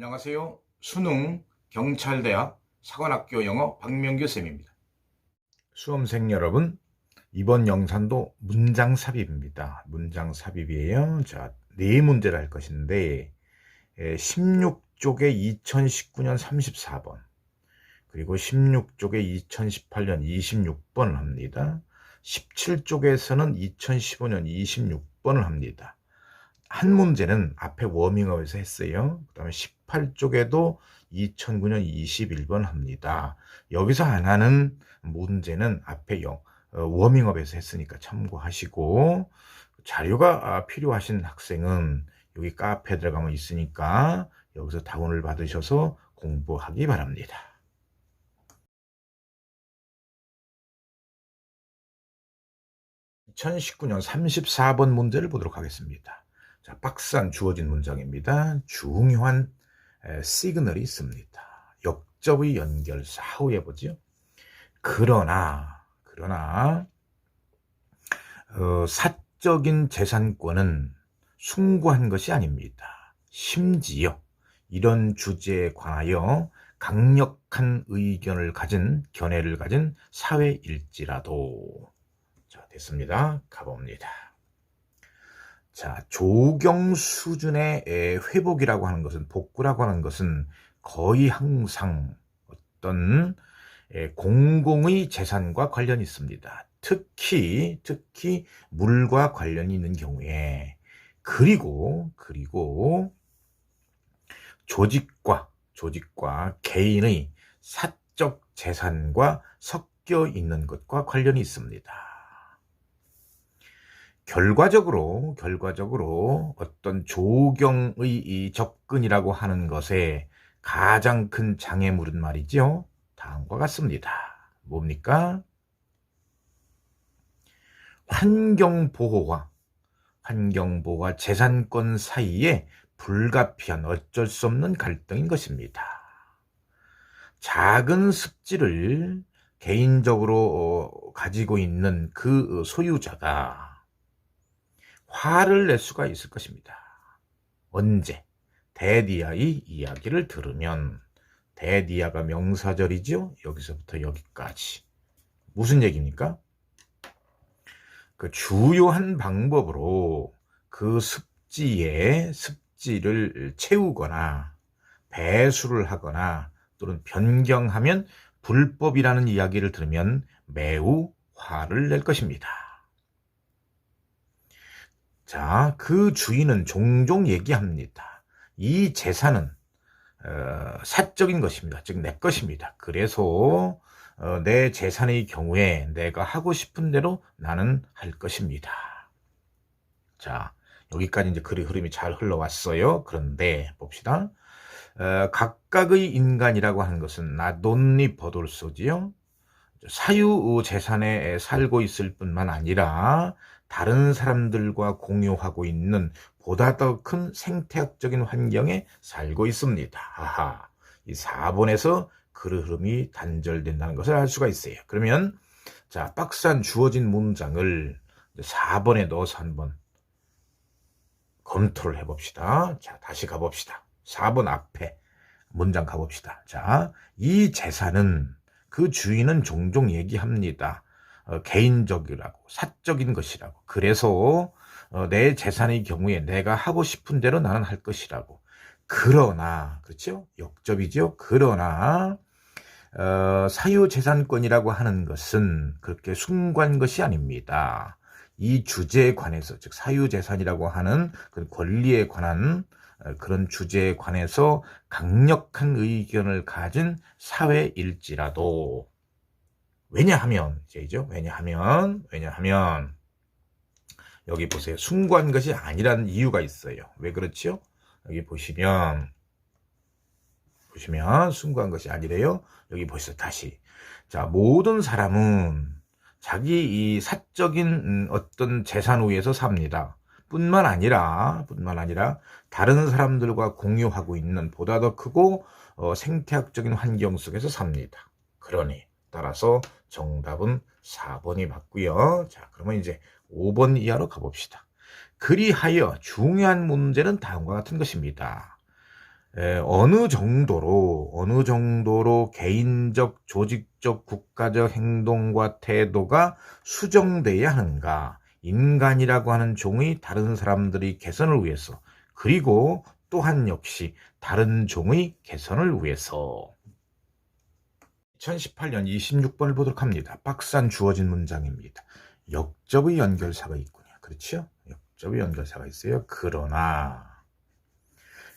안녕하세요. 수능 경찰대학 사관학교 영어 박명규 쌤입니다. 수험생 여러분, 이번 영상도 문장 삽입입니다. 문장 삽입이에요. 자, 네 문제를 할 것인데 16쪽에 2019년 34번, 그리고 16쪽에 2018년 26번을 합니다. 17쪽에서는 2015년 26번을 합니다. 한 문제는 앞에 워밍업에서 했어요. 그 다음에 18쪽에도 2009년 21번 합니다. 여기서 안 하는 문제는 앞에 워밍업에서 했으니까 참고하시고, 자료가 필요하신 학생은 여기 카페에 들어가면 있으니까 여기서 다운을 받으셔서 공부하기 바랍니다. 2019년 34번 문제를 보도록 하겠습니다. 자, 박스 안 주어진 문장입니다. 중요한 시그널이 있습니다. 역접의 연결사 후에 보죠. 그러나 사적인 재산권은 숭고한 것이 아닙니다. 심지어 이런 주제에 관하여 강력한 의견을 가진, 견해를 가진 사회일지라도. 자, 됐습니다. 가봅니다. 자, 조경 수준의 회복이라고 하는 것은, 복구라고 하는 것은 거의 항상 어떤 공공의 재산과 관련이 있습니다. 특히 물과 관련이 있는 경우에, 그리고 조직과 개인의 사적 재산과 섞여 있는 것과 관련이 있습니다. 결과적으로 어떤 조경의 이 접근이라고 하는 것에 가장 큰 장애물은 말이죠, 다음과 같습니다. 뭡니까? 환경보호와 재산권 사이에 불가피한 어쩔 수 없는 갈등인 것입니다. 작은 습지를 개인적으로 가지고 있는 그 소유자가 화를 낼 수가 있을 것입니다. 언제? 대디아의 이야기를 들으면. 대디아가 명사절이죠. 여기서부터 여기까지. 무슨 얘기입니까? 그 주요한 방법으로 그 습지를 채우거나 배수를 하거나 또는 변경하면 불법이라는 이야기를 들으면 매우 화를 낼 것입니다. 자, 그 주인은 종종 얘기합니다. 이 재산은 사적인 것입니다. 즉 내 것입니다. 그래서 내 재산의 경우에 내가 하고 싶은 대로 나는 할 것입니다. 자, 여기까지 이제 글의 흐름이 잘 흘러왔어요. 그런데 봅시다. 각각의 인간이라고 하는 것은 나돈니 버돌소지요. 사유 재산에 살고 있을 뿐만 아니라 다른 사람들과 공유하고 있는 보다 더 큰 생태학적인 환경에 살고 있습니다. 아하, 이 4번에서 글의 흐름이 단절된다는 것을 알 수가 있어요. 그러면 자, 박스 안 주어진 문장을 4번에 넣어서 한번 검토를 해봅시다. 자, 다시 가봅시다. 4번 앞에 문장 가봅시다. 자, 이 재산은 그 주인은 종종 얘기합니다. 개인적이라고, 사적인 것이라고. 그래서 내 재산의 경우에 내가 하고 싶은 대로 나는 할 것이라고. 그러나, 그렇죠? 역접이죠. 그러나 사유재산권이라고 하는 것은 그렇게 숭고한 것이 아닙니다. 이 주제에 관해서, 즉 사유재산이라고 하는 그 권리에 관한 그런 주제에 관해서 강력한 의견을 가진 사회일지라도. 왜냐하면 여기 보세요. 숭고한 것이 아니라는 이유가 있어요. 왜 그렇죠? 여기 보시면 숭고한 것이 아니래요. 여기 보시죠. 다시. 자, 모든 사람은 자기 이 사적인 어떤 재산 위에서 삽니다. 뿐만 아니라 다른 사람들과 공유하고 있는 보다 더 크고 생태학적인 환경 속에서 삽니다. 그러니 따라서 정답은 4번이 맞고요. 자, 그러면 이제 5번 이하로 가봅시다. 그리하여 중요한 문제는 다음과 같은 것입니다. 어느 정도로 개인적, 조직적, 국가적 행동과 태도가 수정돼야 하는가. 인간이라고 하는 종의 다른 사람들의 개선을 위해서, 그리고 또한 역시 다른 종의 개선을 위해서. 2018년 26번을 보도록 합니다. 박스 안 주어진 문장입니다. 역접의 연결사가 있군요. 그렇죠? 역접의 연결사가 있어요.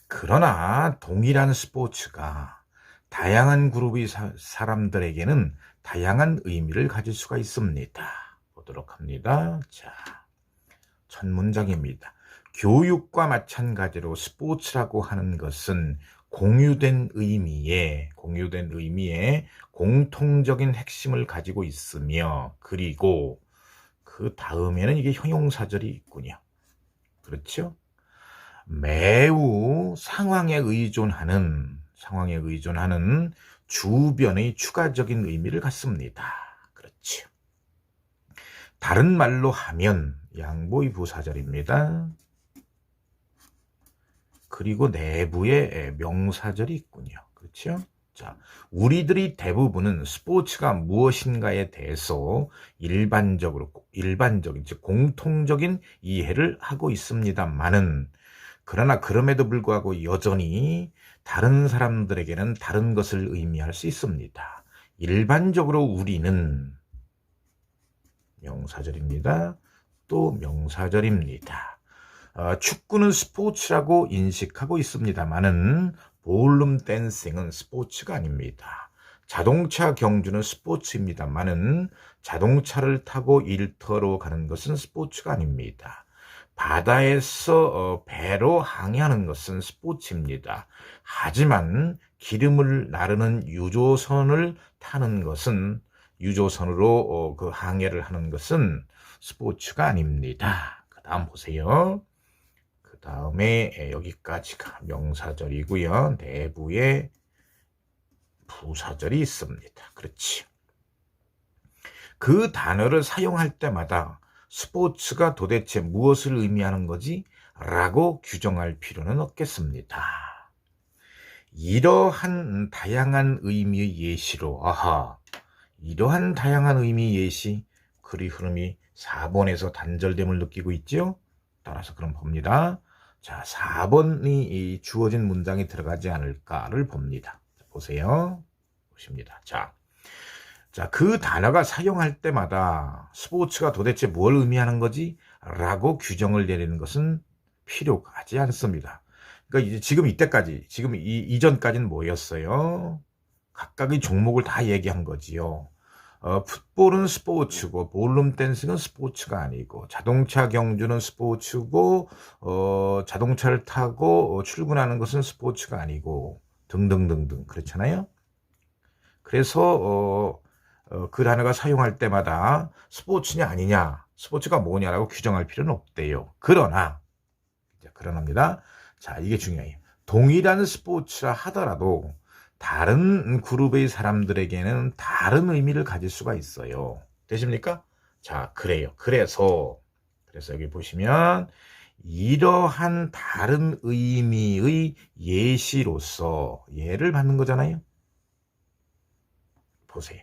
그러나 동일한 스포츠가 다양한 그룹의 사람들에게는 다양한 의미를 가질 수가 있습니다. 보도록 합니다. 자, 첫 문장입니다. 교육과 마찬가지로 스포츠라고 하는 것은 공유된 의미의 공통적인 핵심을 가지고 있으며, 그리고 그 다음에는 이게 형용사절이 있군요. 그렇죠? 매우 상황에 의존하는 주변의 추가적인 의미를 갖습니다. 그렇죠. 다른 말로 하면 양보의 부사절입니다. 그리고 내부에 명사절이 있군요. 그렇죠? 자, 우리들이 대부분은 스포츠가 무엇인가에 대해서 일반적인, 즉 공통적인 이해를 하고 있습니다만은, 그러나 그럼에도 불구하고 여전히 다른 사람들에게는 다른 것을 의미할 수 있습니다. 일반적으로 우리는 명사절입니다. 또 명사절입니다. 축구는 스포츠라고 인식하고 있습니다만은 볼룸 댄싱은 스포츠가 아닙니다. 자동차 경주는 스포츠입니다만은 자동차를 타고 일터로 가는 것은 스포츠가 아닙니다. 바다에서 배로 항해하는 것은 스포츠입니다. 하지만 기름을 나르는 유조선을 타는 것은, 유조선으로 그 항해를 하는 것은 스포츠가 아닙니다. 그 다음 보세요. 그 다음에 여기까지가 명사절이고요. 내부에 부사절이 있습니다. 그렇지. 그 단어를 사용할 때마다 스포츠가 도대체 무엇을 의미하는 거지? 라고 규정할 필요는 없겠습니다. 이러한 다양한 의미의 예시로, 이러한 다양한 의미의 예시, 글의 흐름이 4번에서 단절됨을 느끼고 있죠? 따라서 그럼 봅니다. 자, 4번이 주어진 문장에 들어가지 않을까를 봅니다. 보세요. 보십니다. 자, 그 단어가 사용할 때마다 스포츠가 도대체 뭘 의미하는 거지? 라고 규정을 내리는 것은 필요하지 않습니다. 그러니까 이제 지금 이때까지, 지금 이전까지는 뭐였어요? 각각의 종목을 다 얘기한 거지요. 풋볼은 스포츠고, 볼룸 댄싱은 스포츠가 아니고, 자동차 경주는 스포츠고, 자동차를 타고 출근하는 것은 스포츠가 아니고, 등등등등. 그렇잖아요? 그래서, 그 단어가 사용할 때마다 스포츠냐 아니냐, 스포츠가 뭐냐라고 규정할 필요는 없대요. 그러나입니다. 자, 이게 중요해요. 동일한 스포츠라 하더라도 다른 그룹의 사람들에게는 다른 의미를 가질 수가 있어요. 되십니까? 자, 그래요. 그래서 여기 보시면 이러한 다른 의미의 예시로서 예를 받는 거잖아요. 보세요.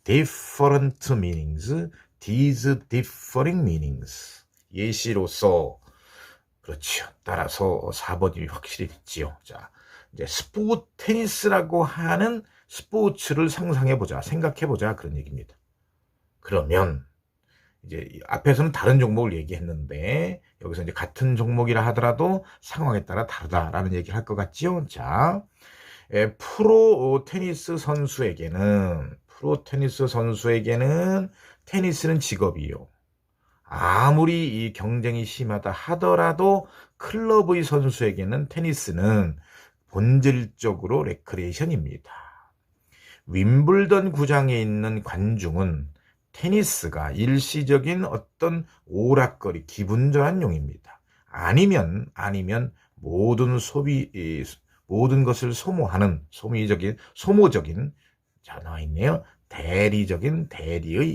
different meanings, these differing meanings. 예시로서. 그렇죠. 따라서 4번이 확실히 됐지요. 자, 이제 테니스라고 하는 스포츠를 상상해보자, 생각해보자, 그런 얘기입니다. 그러면 이제 앞에서는 다른 종목을 얘기했는데 여기서 이제 같은 종목이라 하더라도 상황에 따라 다르다라는 얘기를 할 것 같지요. 자, 프로 테니스 선수에게는 테니스는 직업이요. 아무리 이 경쟁이 심하다 하더라도 클럽의 선수에게는 테니스는 본질적으로 레크레이션입니다. 윈블던 구장에 있는 관중은 테니스가 일시적인 어떤 오락거리, 기분 전환용입니다. 아니면 모든 것을 소모하는 소모적인, 자, 나와 있네요. 대리의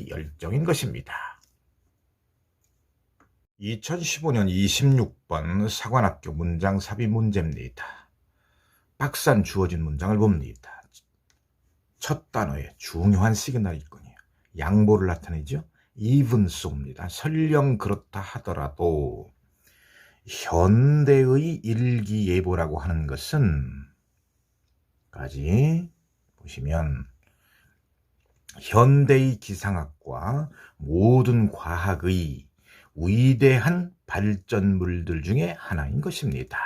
열정인 것입니다. 2015년 26번 사관학교 문장 삽입 문제입니다. 박산 주어진 문장을 봅니다. 첫 단어에 중요한 시그널이 있군요. 양보를 나타내죠. even so입니다. 설령 그렇다 하더라도 현대의 일기예보라고 하는 것은 까지 보시면 현대의 기상학과 모든 과학의 위대한 발전물들 중에 하나인 것입니다.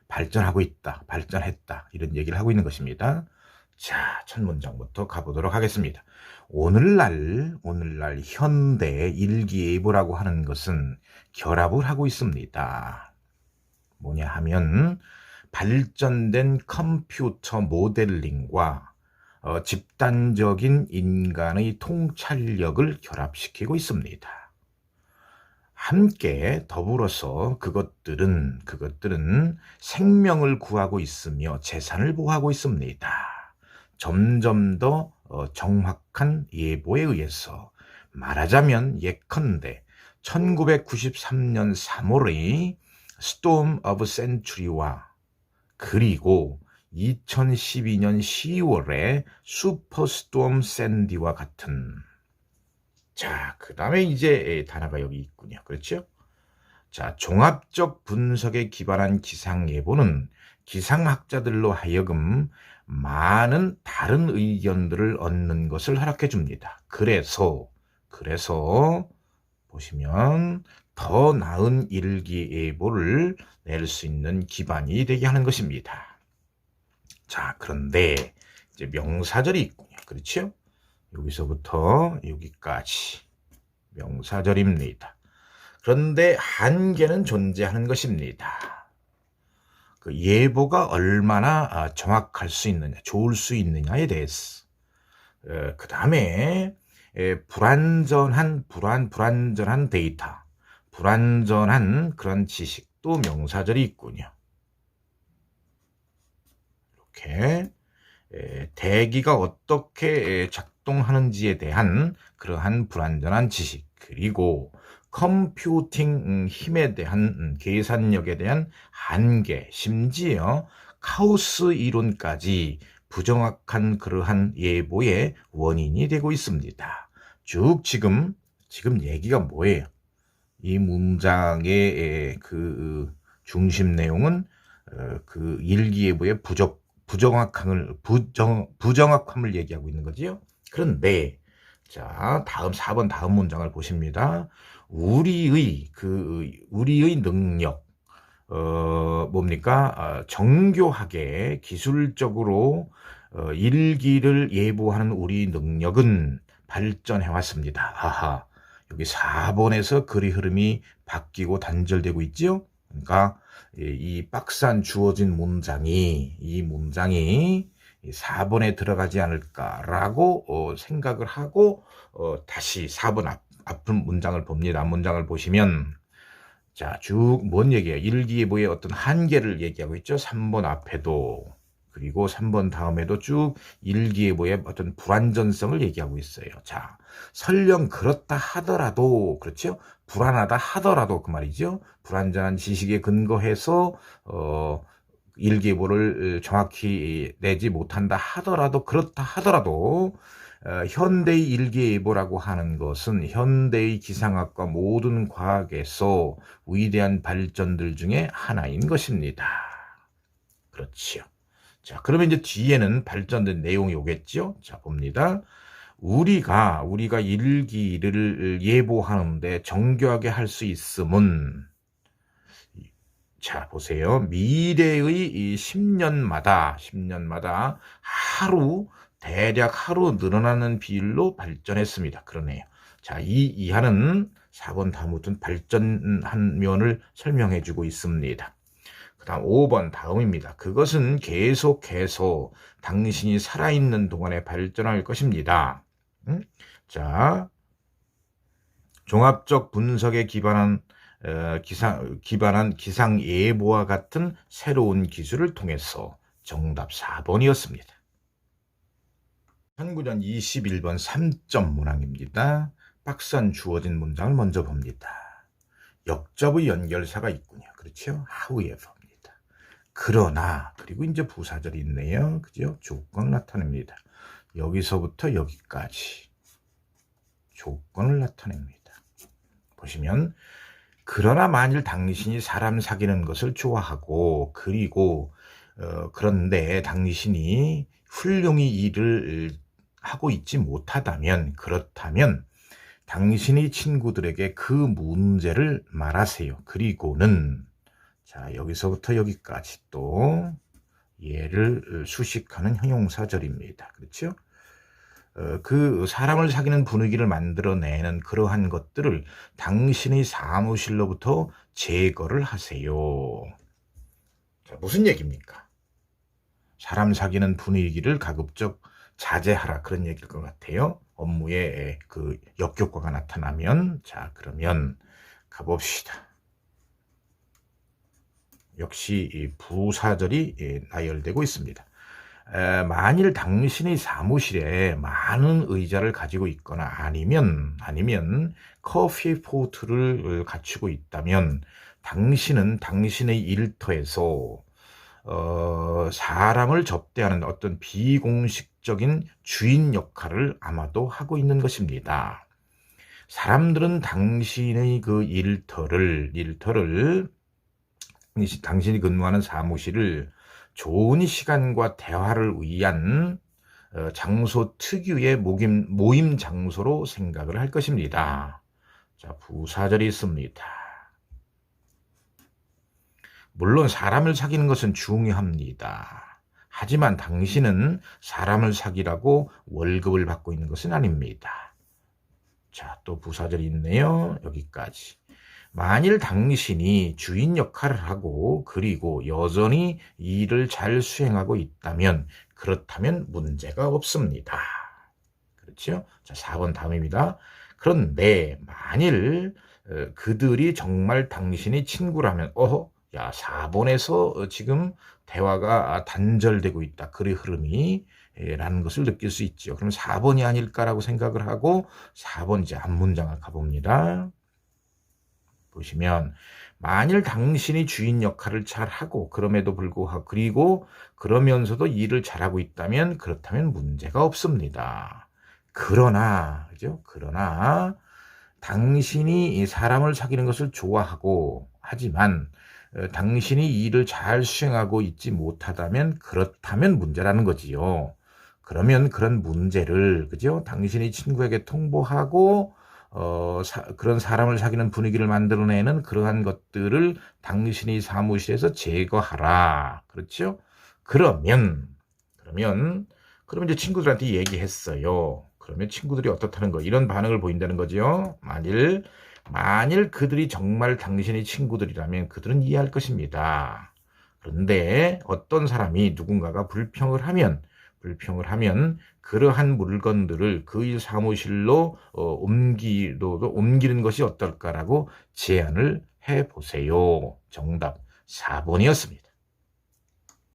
발전하고 있다, 발전했다 이런 얘기를 하고 있는 것입니다. 자, 첫 문장부터 가보도록 하겠습니다. 오늘날 현대 일기예보라고 하는 것은 결합을 하고 있습니다. 뭐냐 하면 발전된 컴퓨터 모델링과 집단적인 인간의 통찰력을 결합시키고 있습니다. 함께 더불어서 그것들은 생명을 구하고 있으며 재산을 보호하고 있습니다. 점점 더 정확한 예보에 의해서 말하자면 예컨대 1993년 3월의 Storm of Century와 그리고 2012년 10월에 슈퍼스톰 샌디와 같은, 자, 그 다음에 이제 단어가 여기 있군요. 그렇죠? 자, 종합적 분석에 기반한 기상예보는 기상학자들로 하여금 많은 다른 의견들을 얻는 것을 허락해 줍니다. 그래서 보시면 더 나은 일기예보를 낼 수 있는 기반이 되게 하는 것입니다. 자, 그런데 이제 명사절이 있군요. 그렇죠? 여기서부터 여기까지 명사절입니다. 그런데 한계는 존재하는 것입니다. 그 예보가 얼마나 정확할 수 있느냐, 좋을 수 있느냐에 대해서. 그 다음에 불완전한 데이터, 불완전한 그런 지식도 명사절이 있군요. 이렇게 대기가 어떻게 작동하는지에 대한 그러한 불완전한 지식, 그리고 컴퓨팅 힘에 대한 계산력에 대한 한계, 심지어 카오스 이론까지 부정확한 그러한 예보의 원인이 되고 있습니다. 쭉 지금 얘기가 뭐예요? 이 문장의 그 중심 내용은 그 일기예보의 부정확함을 얘기하고 있는 거지요. 그런데 자, 다음 4번 다음 문장을 보십니다. 우리의 능력, 뭡니까? 정교하게 기술적으로 일기를 예보하는 우리 능력은 발전해 왔습니다. 아하, 여기 4번에서 글의 흐름이 바뀌고 단절되고 있죠. 그러니까 이 박산 주어진 문장이, 이 문장이 4번에 들어가지 않을까라고 생각을 하고 다시 4번 앞 문장을 봅니다. 문장을 보시면 자, 쭉 뭔 얘기예요? 일기예보의 어떤 한계를 얘기하고 있죠. 3번 앞에도, 그리고 3번 다음에도 쭉 일기예보의 어떤 불완전성을 얘기하고 있어요. 자, 설령 그렇다 하더라도, 그렇죠? 불안하다 하더라도 그 말이죠. 불완전한 지식에 근거해서 일기예보를 정확히 내지 못한다 하더라도, 그렇다 하더라도 현대의 일기예보라고 하는 것은 현대의 기상학과 모든 과학에서 위대한 발전들 중에 하나인 것입니다. 그렇지요. 자, 그러면 이제 뒤에는 발전된 내용이 오겠죠. 자, 봅니다. 우리가 일기를 예보하는데 정교하게 할 수 있음은, 자, 보세요. 미래의 이 10년마다 대략 하루 늘어나는 비율로 발전했습니다. 그러네요. 자, 이 이하는 4번 다음부터는 발전한 면을 설명해 주고 있습니다. 그 다음 5번 다음입니다. 그것은 계속해서 당신이 살아있는 동안에 발전할 것입니다. 자, 종합적 분석에 기반한 기상 예보와 같은 새로운 기술을 통해서 정답 4번이었습니다. 19년 21번 3점 문항입니다. 박산 주어진 문장을 먼저 봅니다. 역접의 연결사가 있군요. 그렇죠? however입니다. 그러나, 그리고 이제 부사절이 있네요. 그죠? 조건을 나타냅니다. 여기서부터 여기까지 조건을 나타냅니다. 보시면, 그러나 만일 당신이 사람 사귀는 것을 좋아하고, 그리고 그런데 당신이 훌륭히 일을 하고 있지 못하다면, 그렇다면 당신이 친구들에게 그 문제를 말하세요. 그리고는, 자, 여기서부터 여기까지 또 얘를 수식하는 형용사절입니다. 그렇죠? 그 사람을 사귀는 분위기를 만들어내는 그러한 것들을 당신의 사무실로부터 제거를 하세요. 자, 무슨 얘기입니까? 사람 사귀는 분위기를 가급적 자제하라, 그런 얘기일 것 같아요. 업무에 그 역효과가 나타나면. 자, 그러면 가봅시다. 역시 이 부사절이 나열되고 있습니다. 만일 당신의 사무실에 많은 의자를 가지고 있거나 아니면 커피 포트를 갖추고 있다면 당신은 당신의 일터에서 사람을 접대하는 어떤 비공식적인 주인 역할을 아마도 하고 있는 것입니다. 사람들은 당신의 그 일터를 당신이 근무하는 사무실을 좋은 시간과 대화를 위한 장소 특유의 모임 장소로 생각을 할 것입니다. 자, 부사절이 있습니다. 물론 사람을 사귀는 것은 중요합니다. 하지만 당신은 사람을 사귀라고 월급을 받고 있는 것은 아닙니다. 자, 또 부사절이 있네요. 여기까지. 만일 당신이 주인 역할을 하고 그리고 여전히 일을 잘 수행하고 있다면 그렇다면 문제가 없습니다. 그렇죠? 자, 4번 다음입니다. 그런데 만일 그들이 정말 당신의 친구라면 야, 4번에서 지금 대화가 단절되고 있다. 글의 흐름이 라는 것을 느낄 수 있죠. 그럼 4번이 아닐까라고 생각을 하고 4번 이제 앞문장을 가봅니다. 보시면 만일 당신이 주인 역할을 잘하고 그럼에도 불구하고 그리고 그러면서도 일을 잘하고 있다면 그렇다면 문제가 없습니다. 그러나 그죠? 그러나 당신이 사람을 사귀는 것을 좋아하고 하지만 당신이 일을 잘 수행하고 있지 못하다면 그렇다면 문제라는 거지요. 그러면 그런 문제를 그죠? 당신이 친구에게 통보하고 그런 사람을 사귀는 분위기를 만들어내는 그러한 것들을 당신이 사무실에서 제거하라. 그렇죠? 그러면 이제 친구들한테 얘기했어요. 그러면 친구들이 어떻다는 거, 이런 반응을 보인다는 거죠. 만일 그들이 정말 당신의 친구들이라면 그들은 이해할 것입니다. 그런데 어떤 사람이 누군가가 불평을 하면 그러한 물건들을 그의 사무실로 옮기는 것이 어떨까라고 제안을 해보세요. 정답 4번이었습니다.